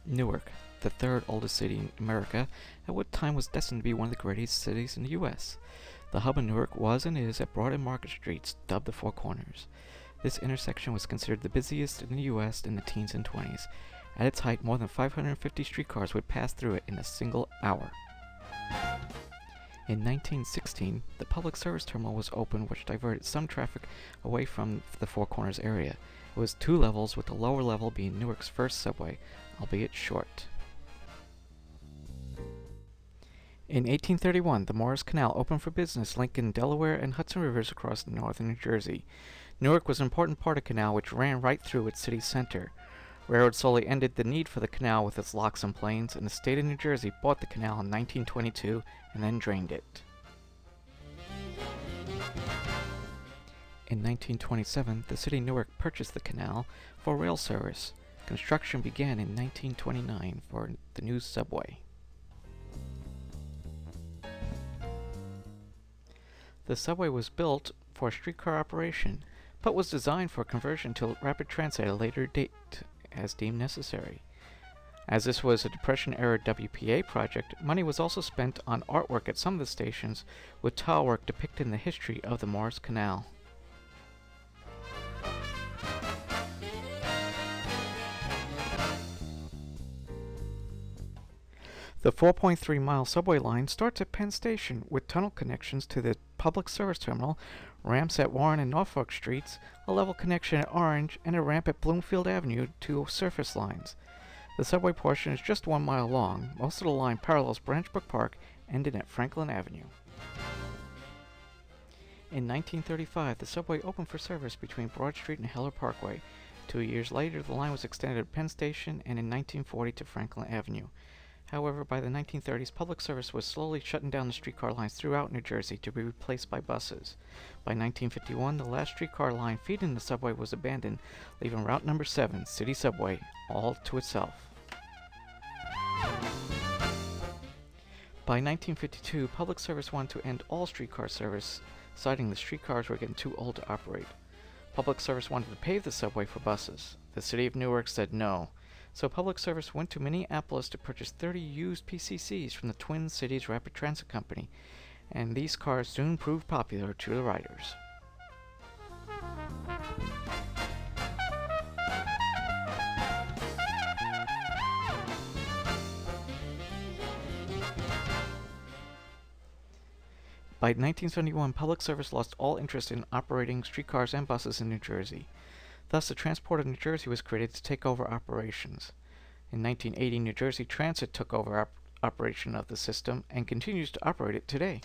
Newark, the third oldest city in America, at what time was destined to be one of the greatest cities in the U.S. The hub of Newark was and is at Broad and Market Streets, dubbed the Four Corners. This intersection was considered the busiest in the U.S. in the teens and 20s. At its height, more than 550 streetcars would pass through it in a single hour. In 1916, the public service terminal was opened, which diverted some traffic away from the Four Corners area. It was 2 levels, with the lower level being Newark's first subway, albeit short. In 1831, the Morris Canal opened for business, linking Delaware and Hudson rivers across northern New Jersey. Newark was an important part of the canal, which ran right through its city center. Railroad slowly ended the need for the canal with its locks and planes, and the state of New Jersey bought the canal in 1922 and then drained it. In 1927, the city of Newark purchased the canal for rail service. Construction began in 1929 for the new subway. The subway was built for streetcar operation, but was designed for conversion to rapid transit at a later date, as deemed necessary. As this was a Depression-era WPA project, money was also spent on artwork at some of the stations, with tile work depicting the history of the Morris Canal. The 4.3-mile subway line starts at Penn Station, with tunnel connections to the public service terminal, ramps at Warren and Norfolk Streets, a level connection at Orange, and a ramp at Bloomfield Avenue to surface lines. The subway portion is just 1 mile long. Most of the line parallels Branch Brook Park, ending at Franklin Avenue. In 1935, the subway opened for service between Broad Street and Heller Parkway. 2 years later, the line was extended to Penn Station, and in 1940 to Franklin Avenue. However, by the 1930s, public service was slowly shutting down the streetcar lines throughout New Jersey to be replaced by buses. By 1951, the last streetcar line feeding the subway was abandoned, leaving Route Number 7, City Subway, all to itself. By 1952, public service wanted to end all streetcar service, citing the streetcars were getting too old to operate. Public service wanted to pave the subway for buses. The city of Newark said no. So public service went to Minneapolis to purchase 30 used PCCs from the Twin Cities Rapid Transit Company, and these cars soon proved popular to the riders. By 1971, public service lost all interest in operating streetcars and buses in New Jersey. Thus, the Transport of New Jersey was created to take over operations. In 1980, New Jersey Transit took over operation of the system and continues to operate it today.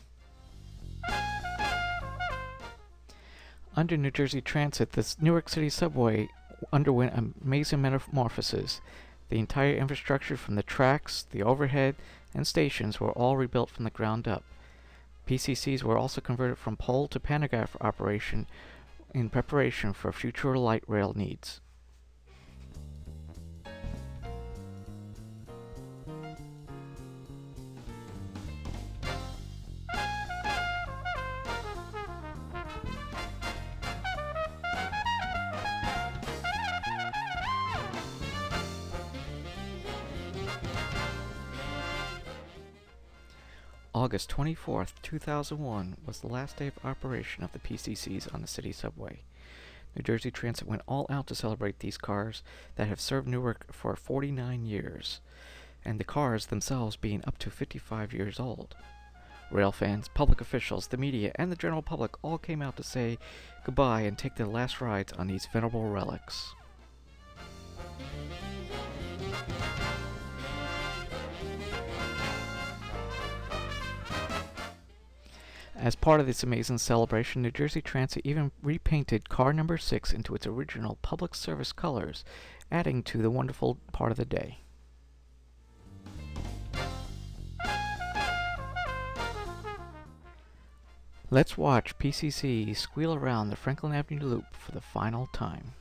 Under New Jersey Transit, the Newark City Subway underwent amazing metamorphosis. The entire infrastructure from the tracks, the overhead, and stations were all rebuilt from the ground up. PCCs were also converted from pole to pantograph operation in preparation for future light rail needs. August 24th, 2001 was the last day of operation of the PCCs on the city subway. New Jersey Transit went all out to celebrate these cars that have served Newark for 49 years, and the cars themselves being up to 55 years old. Rail fans, public officials, the media, and the general public all came out to say goodbye and take their last rides on these venerable relics. As part of this amazing celebration, New Jersey Transit even repainted car number 6 into its original public service colors, adding to the wonderful part of the day. Let's watch PCC squeal around the Franklin Avenue Loop for the final time.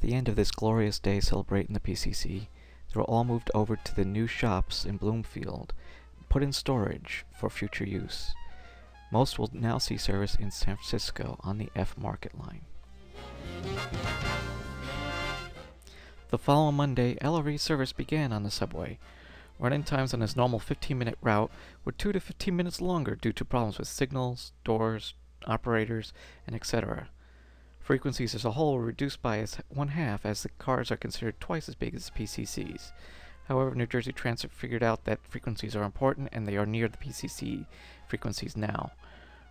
the end of this glorious day celebrating the PCC, they were all moved over to the new shops in Bloomfield, put in storage for future use. Most will now see service in San Francisco on the F Market line. The following Monday, LRV service began on the subway. Running times on this normal 15-minute route were 2 to 15 minutes longer due to problems with signals, doors, operators, and etc. Frequencies as a whole were reduced by one-half, as the cars are considered twice as big as PCCs. However, New Jersey Transit figured out that frequencies are important, and they are near the PCC frequencies now.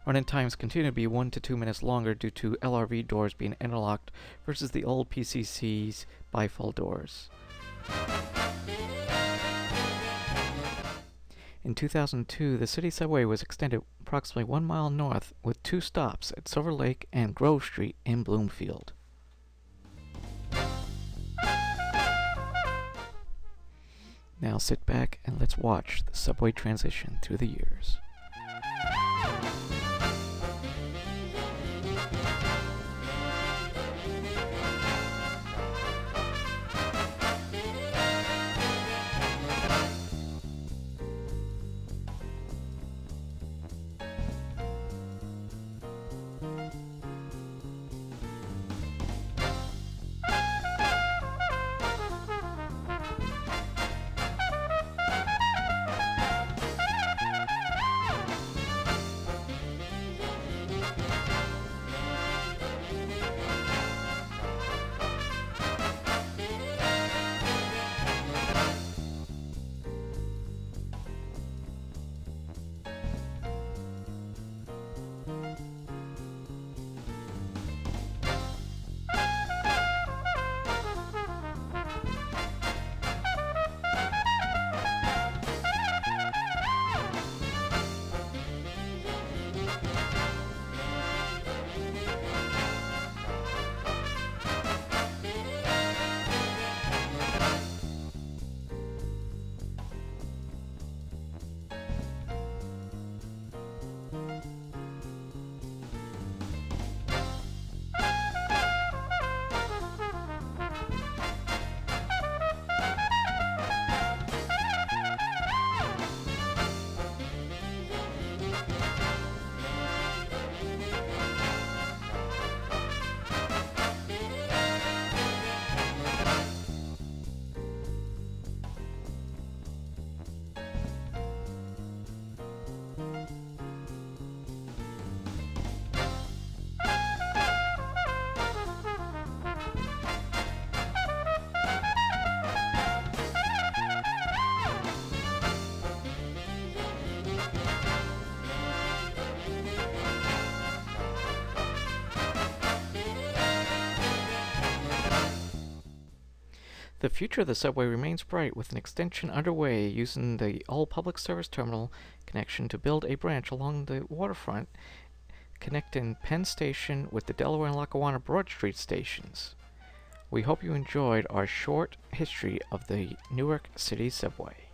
Running times continue to be 1 to 2 minutes longer due to LRV doors being interlocked versus the old PCC's bifold doors. In 2002, the city subway was extended approximately 1 mile north with 2 stops at Silver Lake and Grove Street in Bloomfield. Now sit back and let's watch the subway transition through the years. The future of the subway remains bright, with an extension underway using the old public service terminal connection to build a branch along the waterfront connecting Penn Station with the Delaware and Lackawanna Broad Street stations. We hope you enjoyed our short history of the Newark City subway.